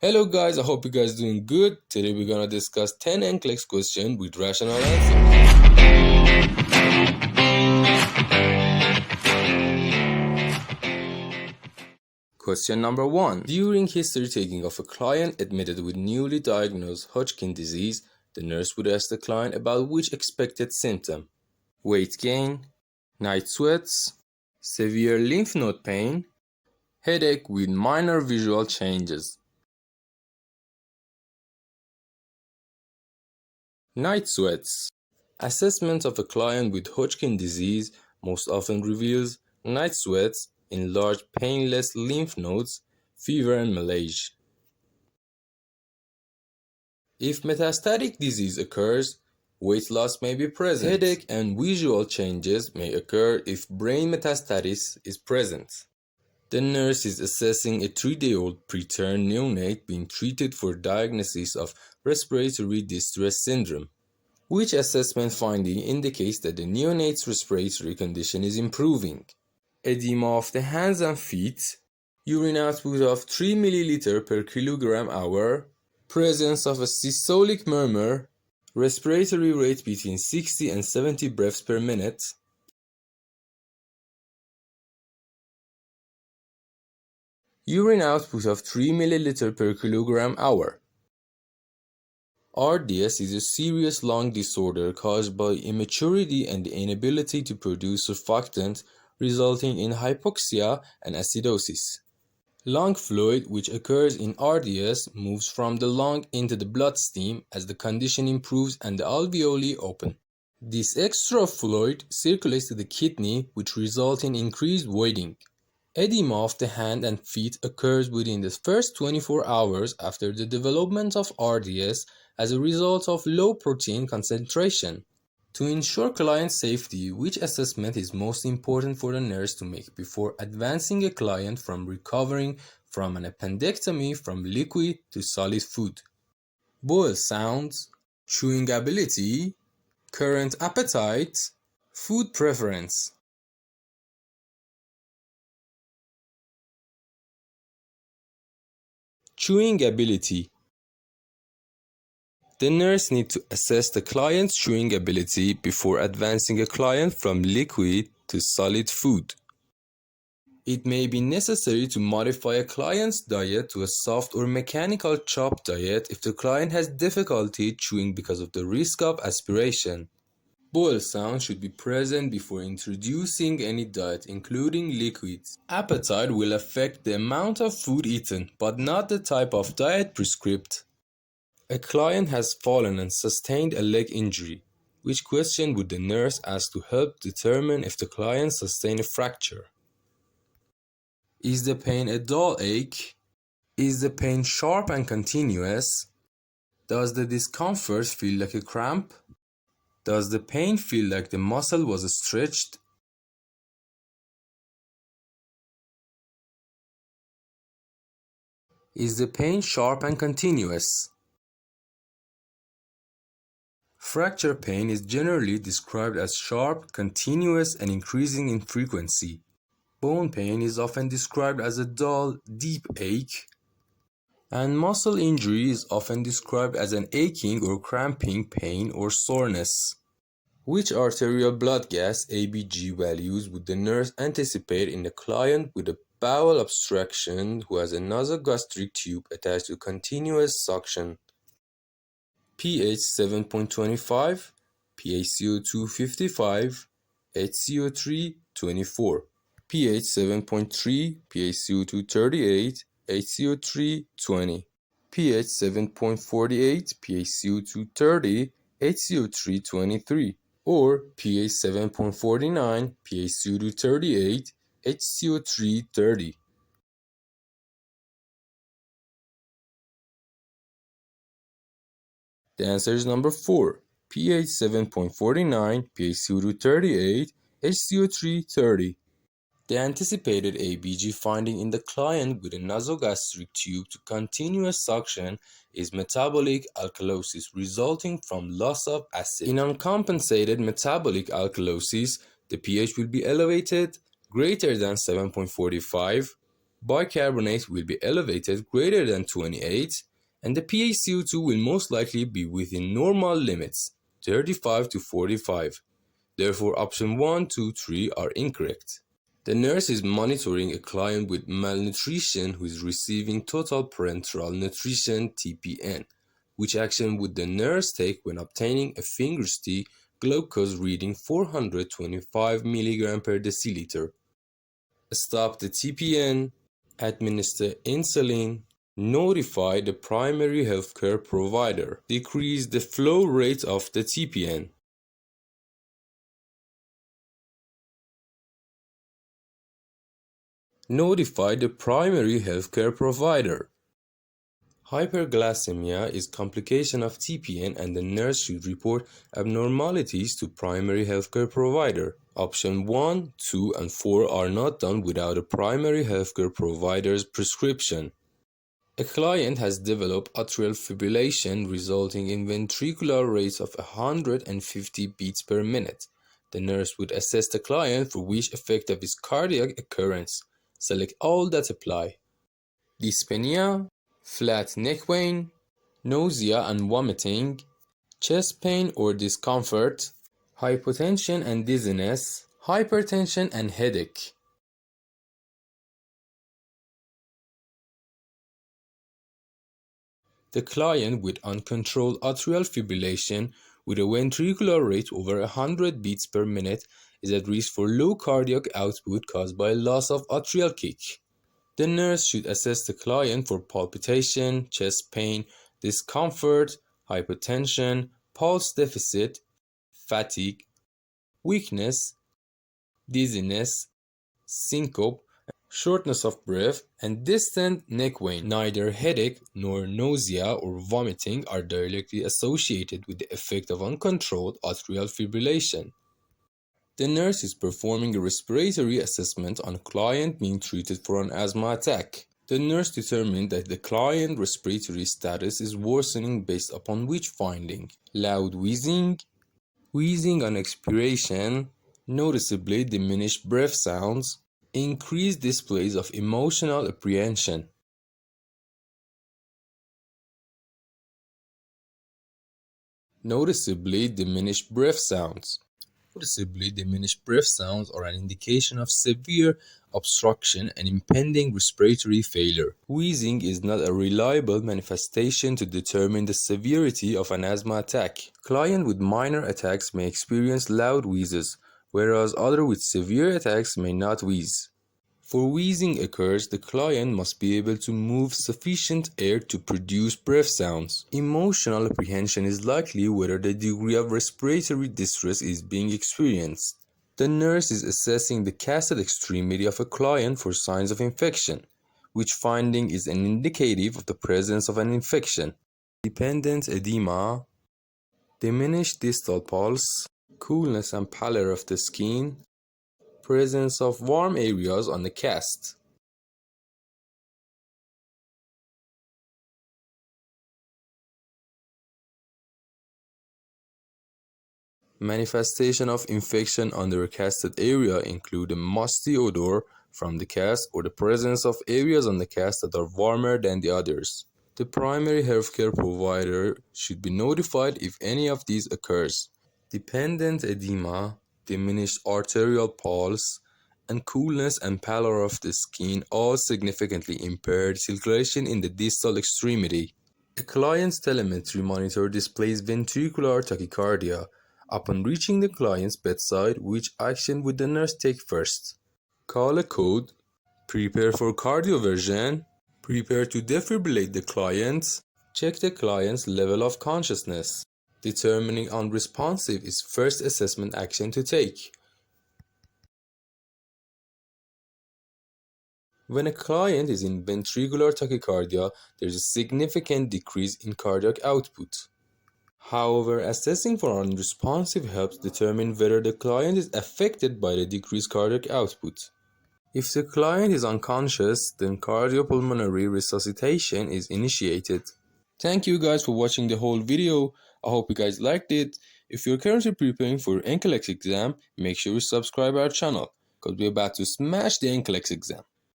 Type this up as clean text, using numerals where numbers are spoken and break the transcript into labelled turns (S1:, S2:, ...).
S1: Hello guys, I hope you guys doing good. Today we're gonna discuss 10 NCLEX questions with rational answers. Question number 1. During history taking of a client admitted with newly diagnosed Hodgkin disease, the nurse would ask the client about which expected symptom: weight gain, night sweats, severe lymph node pain, headache with minor visual changes. Night sweats. Assessment of a client with Hodgkin disease most often reveals night sweats, enlarged painless lymph nodes, fever and malaise. If metastatic disease occurs, weight loss may be present. Headache and visual changes may occur if brain metastasis is present. The nurse is assessing a 3-day-old preterm neonate being treated for diagnosis of respiratory distress syndrome, which assessment finding indicates that the neonate's respiratory condition is improving. Edema of the hands and feet, urine output of 3 ml per kilogram hour, presence of a systolic murmur, respiratory rate between 60 and 70 breaths per minute, urine output of 3 ml per kilogram hour. RDS is a serious lung disorder caused by immaturity and the inability to produce surfactant, resulting in hypoxia and acidosis. Lung fluid, which occurs in RDS, moves from the lung into the bloodstream as the condition improves and the alveoli open. This extra fluid circulates to the kidney, which results in increased voiding. Edema of the hand and feet occurs within the first 24 hours after the development of RDS as a result of low protein concentration. To ensure client safety, which assessment is most important for the nurse to make before advancing a client from recovering from an appendectomy from liquid to solid food? Bowel sounds, chewing ability, current appetite, food preference. Chewing ability. The nurse needs to assess the client's chewing ability before advancing a client from liquid to solid food. It may be necessary to modify a client's diet to a soft or mechanical chop diet if the client has difficulty chewing because of the risk of aspiration. Bowel sound should be present before introducing any diet, including liquids. Appetite will affect the amount of food eaten, but not the type of diet prescribed. A client has fallen and sustained a leg injury. Which question would the nurse ask to help determine if the client sustained a fracture? Is the pain a dull ache? Is the pain sharp and continuous? Does the discomfort feel like a cramp? Does the pain feel like the muscle was stretched? Is the pain sharp and continuous? Fracture pain is generally described as sharp, continuous, and increasing in frequency. Bone pain is often described as a dull, deep ache, and muscle injury is often described as an aching or cramping pain or soreness. Which arterial blood gas (ABG) values would the nurse anticipate in a client with a bowel obstruction who has a nasogastric tube attached to continuous suction? pH 7.25, PaCO2 55, HCO3 24. pH 7.3, PaCO2 38, HCO3 20. pH 7.48, PaCO2 30, HCO3 23. Or pH 7.49, PaCO2 38, HCO3 30. The answer is number 4, pH 7.49, PaCO2 38, HCO3 30. The anticipated ABG finding in the client with a nasogastric tube to continuous suction is metabolic alkalosis resulting from loss of acid. In uncompensated metabolic alkalosis, the pH will be elevated greater than 7.45, bicarbonate will be elevated greater than 28, and the PaCO2 will most likely be within normal limits, 35 to 45. Therefore, option 1, 2, 3 are incorrect. The nurse is monitoring a client with malnutrition who is receiving total parenteral nutrition (TPN). Which action would the nurse take when obtaining a fingerstick glucose reading 425 mg per deciliter? Stop the TPN, administer insulin, notify the primary healthcare provider, decrease the flow rate of the TPN. Notify the primary healthcare provider. Hyperglycemia is complication of TPN and the nurse should report abnormalities to primary healthcare provider. Option 1, 2, and 4 are not done without a primary healthcare provider's prescription. A client has developed atrial fibrillation resulting in ventricular rates of 150 beats per minute. The nurse would assess the client for which effect of his cardiac occurrence. Select all that apply. Dyspnea, flat neck pain, nausea and vomiting, chest pain or discomfort, hypotension and dizziness, hypertension and headache. The client with uncontrolled atrial fibrillation with a ventricular rate over 100 beats per minute is at risk for low cardiac output caused by loss of atrial kick. The nurse should assess the client for palpitation, chest pain, discomfort, hypotension, pulse deficit, fatigue, weakness, dizziness, syncope, shortness of breath, and distant neck pain. Neither headache nor nausea or vomiting are directly associated with the effect of uncontrolled atrial fibrillation. The nurse is performing a respiratory assessment on a client being treated for an asthma attack. The nurse determined that the client's respiratory status is worsening based upon which finding? Loud wheezing, wheezing on expiration, noticeably diminished breath sounds, increased displays of emotional apprehension. Noticeably diminished breath sounds. Noticeably diminished breath sounds are an indication of severe obstruction and impending respiratory failure. Wheezing is not a reliable manifestation to determine the severity of an asthma attack. Clients with minor attacks may experience loud wheezes, whereas others with severe attacks may not wheeze. For wheezing occurs, the client must be able to move sufficient air to produce breath sounds. Emotional apprehension is likely whether the degree of respiratory distress is being experienced. The nurse is assessing the casted extremity of a client for signs of infection, which finding is an indicative of the presence of an infection. Dependent edema, diminished distal pulse, coolness and pallor of the skin, presence of warm areas on the cast. Manifestation of infection under a casted area include a musty odor from the cast or the presence of areas on the cast that are warmer than the others. The primary healthcare provider should be notified if any of these occurs. Dependent edema, diminished arterial pulse, and coolness and pallor of the skin all significantly impaired circulation in the distal extremity. A client's telemetry monitor displays ventricular tachycardia. Upon reaching the client's bedside, which action would the nurse take first? Call a code, prepare for cardioversion, prepare to defibrillate the client, check the client's level of consciousness. Determining unresponsive is first assessment action to take. When a client is in ventricular tachycardia, there is a significant decrease in cardiac output. However, assessing for unresponsive helps determine whether the client is affected by the decreased cardiac output. If the client is unconscious, then cardiopulmonary resuscitation is initiated. Thank you guys for watching the whole video. I hope you guys liked it. If you're currently preparing for NCLEX exam, make sure you subscribe our channel because we're about to smash the NCLEX exam.